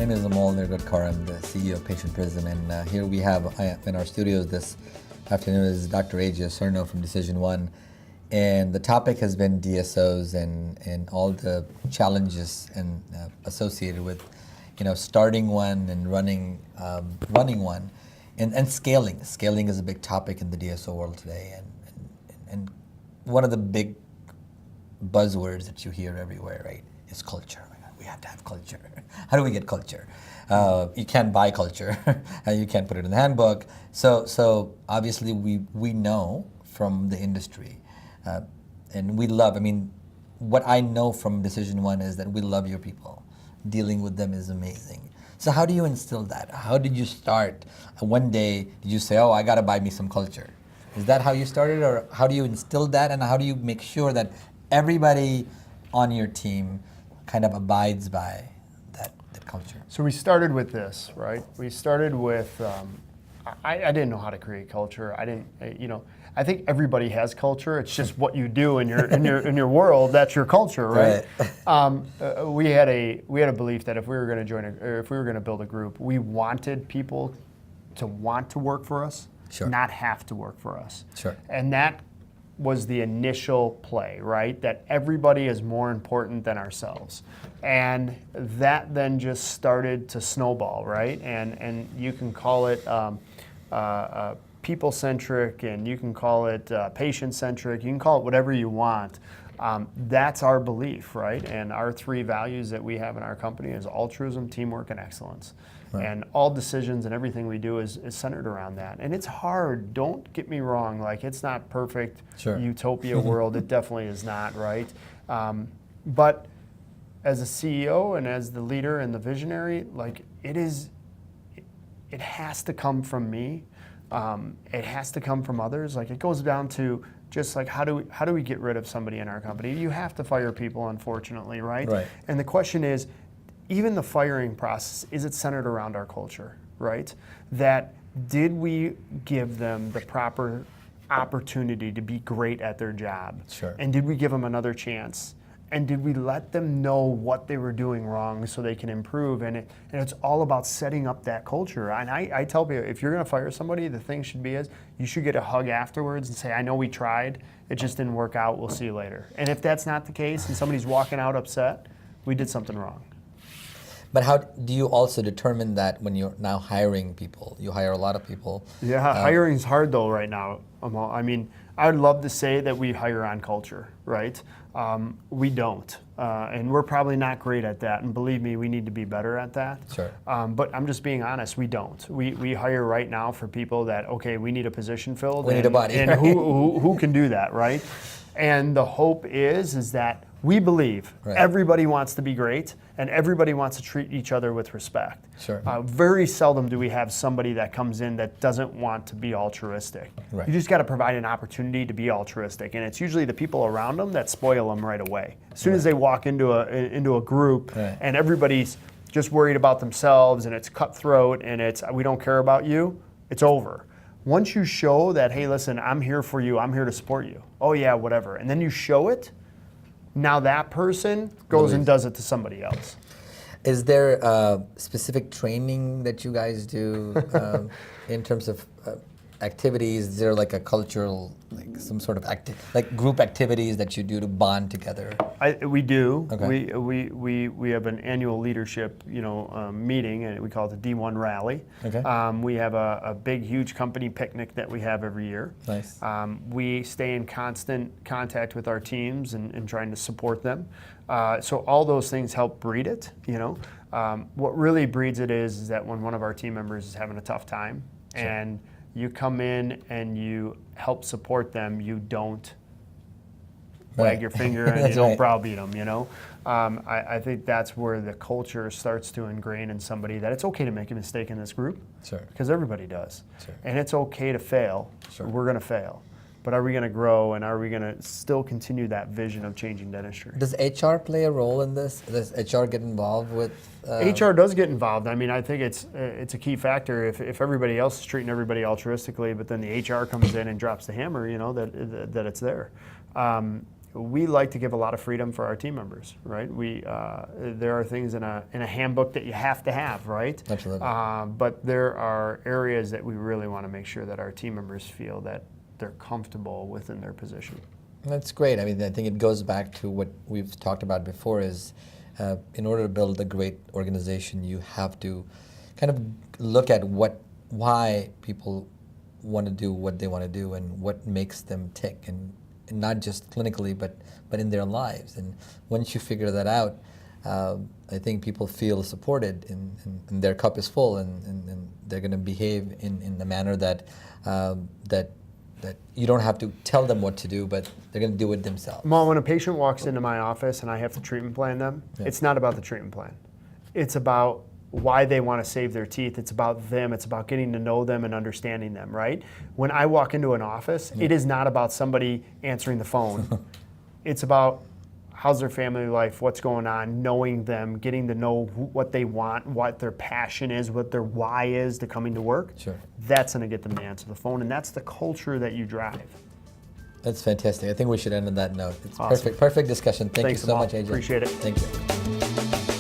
name is Amol Nirgadkar. I'm the CEO of Patient Prism, and here we have in our studios this afternoon is Dr. Acierno from DecisionOne, and the topic has been DSOs and all the challenges and associated with, starting one and running one, and scaling. Scaling is a big topic in the DSO world today, and one of the big buzzwords that you hear everywhere, right, is culture. We have to have culture. How do we get culture? You can't buy culture, and you can't put it in the handbook. So obviously we know from the industry, and we love. What I know from DecisionOne is that we love your people. Dealing with them is amazing. So how do you instill that? How did you start? One day did you say, "Oh, I got to buy me some culture"? Is that how you started, or how do you instill that, and how do you make sure that everybody on your team kind of abides by that culture? So we started with this, right? We started with, I didn't know how to create culture. I think everybody has culture. It's just what you do in your world. That's your culture, right? We had a belief that if we were going to if we were going to build a group, we wanted people to want to work for us, not have to work for us. And that was the initial play, right? That everybody is more important than ourselves. And that then just started to snowball, right? And you can call it people-centric, and you can call it patient-centric, you can call it whatever you want. That's our belief, right? And our three values that we have in our company is altruism, teamwork, and excellence. Right. And all decisions and everything we do is centered around that. And it's hard, don't get me wrong, like it's not perfect utopia world, it definitely is not, right? But as a CEO and as the leader and the visionary, like it has to come from me. It has to come from others. Like it goes down to just like how do we get rid of somebody in our company? You have to fire people, unfortunately, right? And the question is, even the firing process, is it centered around our culture, right? That did we give them the proper opportunity to be great at their job? And did we give them another chance? And did we let them know what they were doing wrong so they can improve? And it's all about setting up that culture. And I tell people, if you're going to fire somebody, the thing should be is you should get a hug afterwards and say, I know we tried, it just didn't work out, we'll see you later. And if that's not the case and somebody's walking out upset, we did something wrong. But how do you also determine that when you're now hiring people? You hire a lot of people. Yeah, hiring's hard though right now. I would love to say that we hire on culture, right? We don't, and we're probably not great at that. And believe me, we need to be better at that. But I'm just being honest, we don't. We hire right now for people that, okay, we need a position filled. We need a body. And who can do that, right? And the hope is that we believe everybody wants to be great and everybody wants to treat each other with respect. Very seldom do we have somebody that comes in that doesn't want to be altruistic. You just got to provide an opportunity to be altruistic, and it's usually the people around them that spoil them right away. As soon as they walk into a group and everybody's just worried about themselves and it's cutthroat and it's we don't care about you, it's over. Once you show that, hey, listen, I'm here for you, I'm here to support you. Oh yeah, whatever. And then you show it, now that person goes and does it to somebody else. Is there specific training that you guys do in terms of activities? Is there like a cultural, like some sort of like group activities that you do to bond together? We do. We have an annual leadership, meeting, and we call it the D1 Rally. We have a big, huge company picnic that we have every year. We stay in constant contact with our teams and trying to support them. So all those things help breed it. What really breeds it is that when one of our team members is having a tough time, and you come in and you help support them, you don't wag your finger and you don't browbeat them, I think that's where the culture starts to ingrain in somebody that it's okay to make a mistake in this group, because everybody does. And it's okay to fail. We're going to fail. But are we going to grow, and are we going to still continue that vision of changing dentistry? Does HR play a role in this? Does HR get involved with? HR does get involved. I think it's a key factor. If everybody else is treating everybody altruistically, but then the HR comes in and drops the hammer, that it's there. we like to give a lot of freedom for our team members, right? There are things in a handbook that you have to have, right? Absolutely. But there are areas that we really want to make sure that our team members feel that they're comfortable within their position. That's great. I mean, I think it goes back to what we've talked about before is in order to build a great organization, you have to kind of look at why people want to do what they want to do and what makes them tick, and not just clinically, but in their lives. And once you figure that out, I think people feel supported and their cup is full, and they're going to behave in a manner that you don't have to tell them what to do, but they're going to do it themselves. Well, when a patient walks into my office and I have to treatment plan them, it's not about the treatment plan. It's about why they want to save their teeth. It's about them. It's about getting to know them and understanding them, right? When I walk into an office, it is not about somebody answering the phone. It's about how's their family life, what's going on, knowing them, getting to know what they want, what their passion is, what their why is to coming to work. Sure. That's going to get them to answer the phone, and that's the culture that you drive. That's fantastic. I think we should end on that note. It's awesome. Perfect discussion. Thank Thanks you so much, AJ. Appreciate it. Thank you.